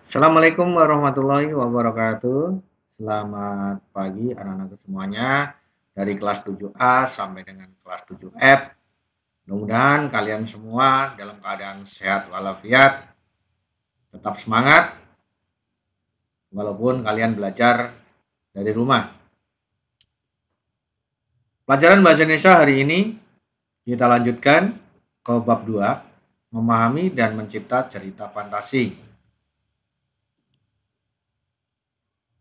Assalamualaikum warahmatullahi wabarakatuh. Selamat pagi anak-anakku semuanya dari kelas 7A sampai dengan kelas 7F. Mudah-mudahan kalian semua dalam keadaan sehat walafiat, tetap semangat walaupun kalian belajar dari rumah. Pelajaran bahasa Indonesia hari ini kita lanjutkan ke bab 2, memahami dan mencipta cerita fantasi.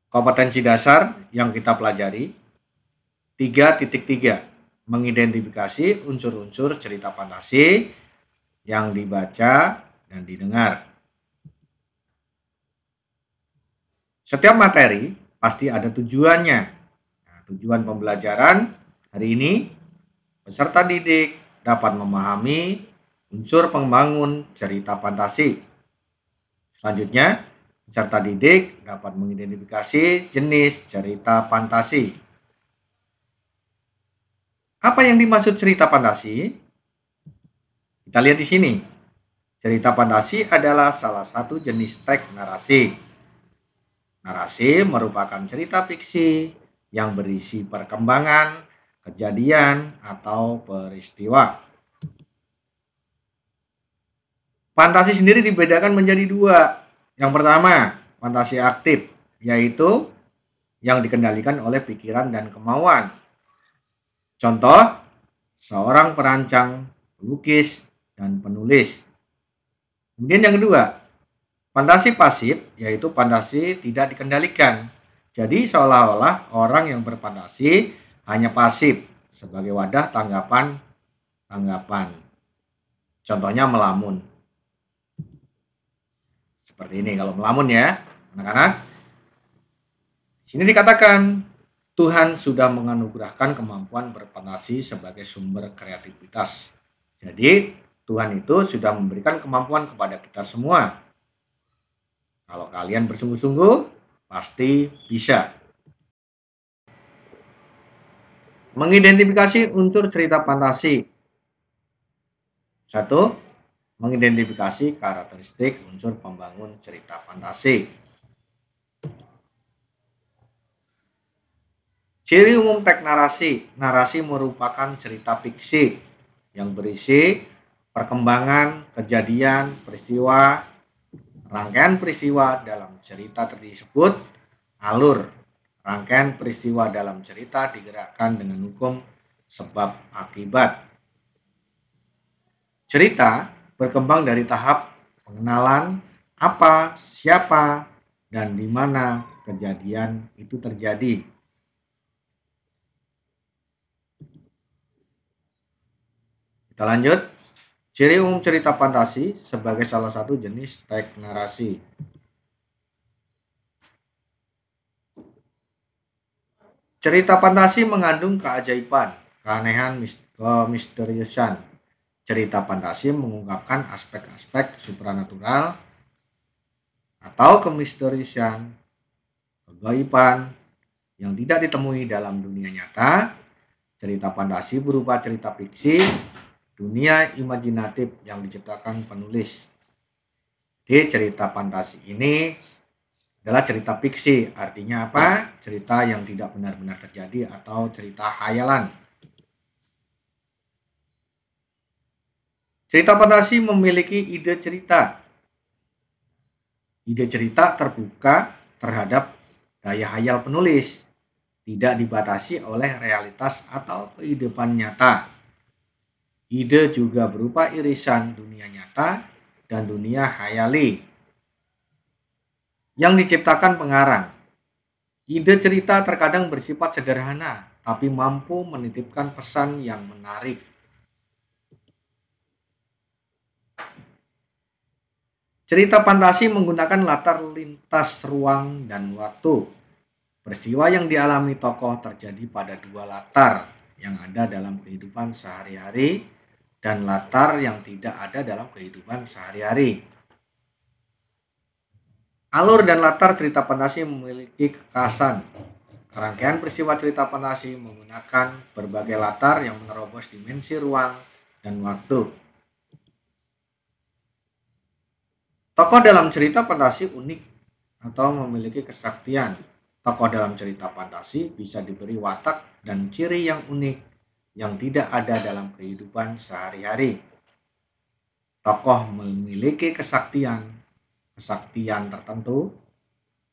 Kompetensi dasar yang kita pelajari 3.3, mengidentifikasi unsur-unsur cerita fantasi yang dibaca dan didengar. Setiap materi pasti ada tujuannya. Nah, tujuan pembelajaran hari ini, peserta didik dapat memahami unsur pembangun cerita fantasi. Selanjutnya, peserta didik dapat mengidentifikasi jenis cerita fantasi. Apa yang dimaksud cerita fantasi? Kita lihat di sini. Cerita fantasi adalah salah satu jenis teks narasi. Narasi merupakan cerita fiksi yang berisi perkembangan, kejadian, atau peristiwa. Fantasi sendiri dibedakan menjadi dua. Yang pertama, fantasi aktif, yaitu yang dikendalikan oleh pikiran dan kemauan. Contoh, seorang perancang, pelukis, dan penulis. Kemudian yang kedua, fantasi pasif, yaitu fantasi tidak dikendalikan. Jadi seolah-olah orang yang berfantasi hanya pasif sebagai wadah tanggapan. Contohnya melamun. Seperti ini kalau melamun ya, anak-anak. Sini dikatakan Tuhan sudah menganugerahkan kemampuan berfantasi sebagai sumber kreativitas. Jadi Tuhan itu sudah memberikan kemampuan kepada kita semua. Kalau kalian bersungguh-sungguh, pasti bisa. Mengidentifikasi unsur cerita fantasi. 1. Mengidentifikasi karakteristik unsur pembangun cerita fantasi. Ciri umum teks narasi. Narasi merupakan cerita fiksi yang berisi perkembangan, kejadian, peristiwa, rangkaian peristiwa dalam cerita tersebut, alur. Rangkaian peristiwa dalam cerita digerakkan dengan hukum sebab akibat. Cerita berkembang dari tahap pengenalan apa, siapa, dan di mana kejadian itu terjadi. Kita lanjut. Ciri umum cerita fantasi sebagai salah satu jenis teks narasi. Cerita fantasi mengandung keajaiban, keanehan, kemisteriusan. Cerita fantasi mengungkapkan aspek-aspek supranatural atau kemisteriusan, kegaiban yang tidak ditemui dalam dunia nyata. Cerita fantasi berupa cerita fiksi, dunia imajinatif yang diciptakan penulis. Jadi cerita fantasi ini adalah cerita fiksi. Artinya apa? Cerita yang tidak benar-benar terjadi atau cerita khayalan. Cerita fantasi memiliki ide cerita. Ide cerita terbuka terhadap daya hayal penulis, tidak dibatasi oleh realitas atau kehidupan nyata. Ide juga berupa irisan dunia nyata dan dunia khayali yang diciptakan pengarang. Ide cerita terkadang bersifat sederhana, tapi mampu menitipkan pesan yang menarik. Cerita fantasi menggunakan latar lintas ruang dan waktu. Peristiwa yang dialami tokoh terjadi pada dua latar yang ada dalam kehidupan sehari-hari dan latar yang tidak ada dalam kehidupan sehari-hari. Alur dan latar cerita fantasi memiliki kekhasan. Rangkaian peristiwa cerita fantasi menggunakan berbagai latar yang menerobos dimensi ruang dan waktu. Tokoh dalam cerita fantasi unik atau memiliki kesaktian. Tokoh dalam cerita fantasi bisa diberi watak dan ciri yang unik yang tidak ada dalam kehidupan sehari-hari. Tokoh memiliki kesaktian tertentu.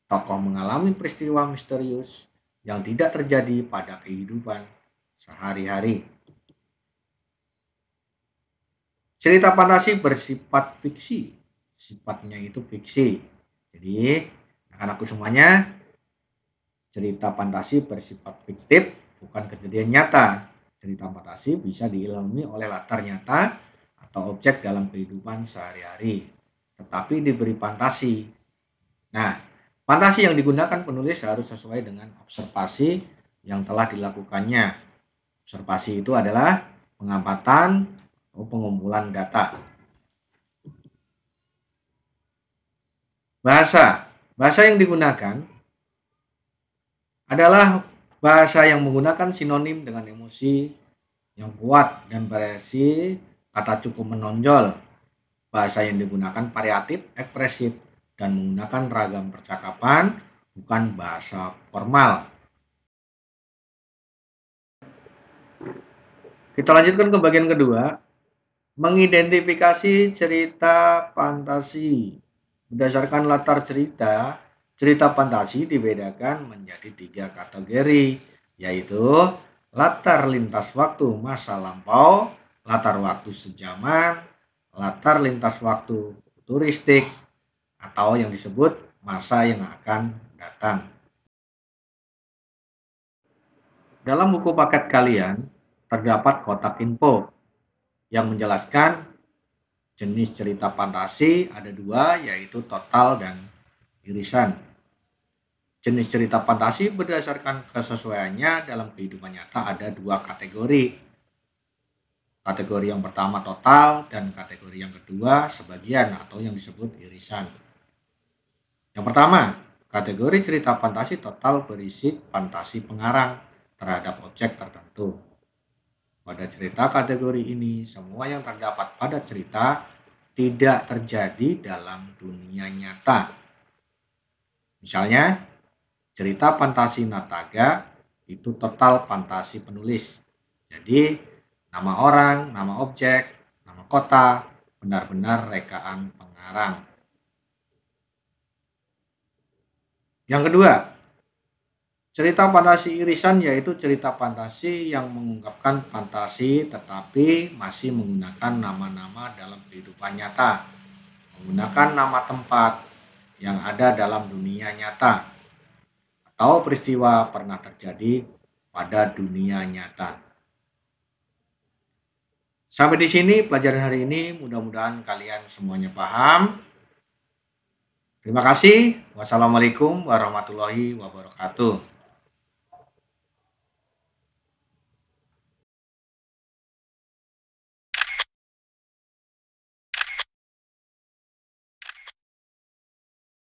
Tokoh mengalami peristiwa misterius yang tidak terjadi pada kehidupan sehari-hari. Cerita fantasi bersifat fiksi. Sifatnya itu fiksi. Jadi, anak-anakku semuanya, cerita fantasi bersifat fiktif, bukan kejadian nyata. Cerita fantasi bisa diilhami oleh latar nyata atau objek dalam kehidupan sehari-hari, tetapi diberi fantasi. Nah, fantasi yang digunakan penulis harus sesuai dengan observasi yang telah dilakukannya. Observasi itu adalah pengamatan atau pengumpulan data. Bahasa yang digunakan adalah bahasa yang menggunakan sinonim dengan emosi yang kuat dan variasi kata cukup menonjol. Bahasa yang digunakan variatif, ekspresif, dan menggunakan ragam percakapan, bukan bahasa formal. Kita lanjutkan ke bagian kedua, mengidentifikasi cerita fantasi. Berdasarkan latar cerita, cerita fantasi dibedakan menjadi 3 kategori, yaitu latar lintas waktu masa lampau, latar waktu sejaman, latar lintas waktu futuristik, atau yang disebut masa yang akan datang. Dalam buku paket kalian, terdapat kotak info yang menjelaskan jenis cerita fantasi ada 2, yaitu total dan irisan. Jenis cerita fantasi berdasarkan kesesuaiannya dalam kehidupan nyata ada 2 kategori. Kategori yang pertama total dan kategori yang kedua sebagian atau yang disebut irisan. Yang pertama, kategori cerita fantasi total berisi fantasi pengarang terhadap objek tertentu. Pada cerita kategori ini, semua yang terdapat pada cerita tidak terjadi dalam dunia nyata. Misalnya, cerita fantasi Nataga itu total fantasi penulis. Jadi, nama orang, nama objek, nama kota, benar-benar rekaan pengarang. Yang kedua, cerita fantasi irisan yaitu cerita fantasi yang mengungkapkan fantasi tetapi masih menggunakan nama-nama dalam kehidupan nyata. Menggunakan nama tempat yang ada dalam dunia nyata atau peristiwa pernah terjadi pada dunia nyata. Sampai di sini pelajaran hari ini, mudah-mudahan kalian semuanya paham. Terima kasih. Wassalamualaikum warahmatullahi wabarakatuh.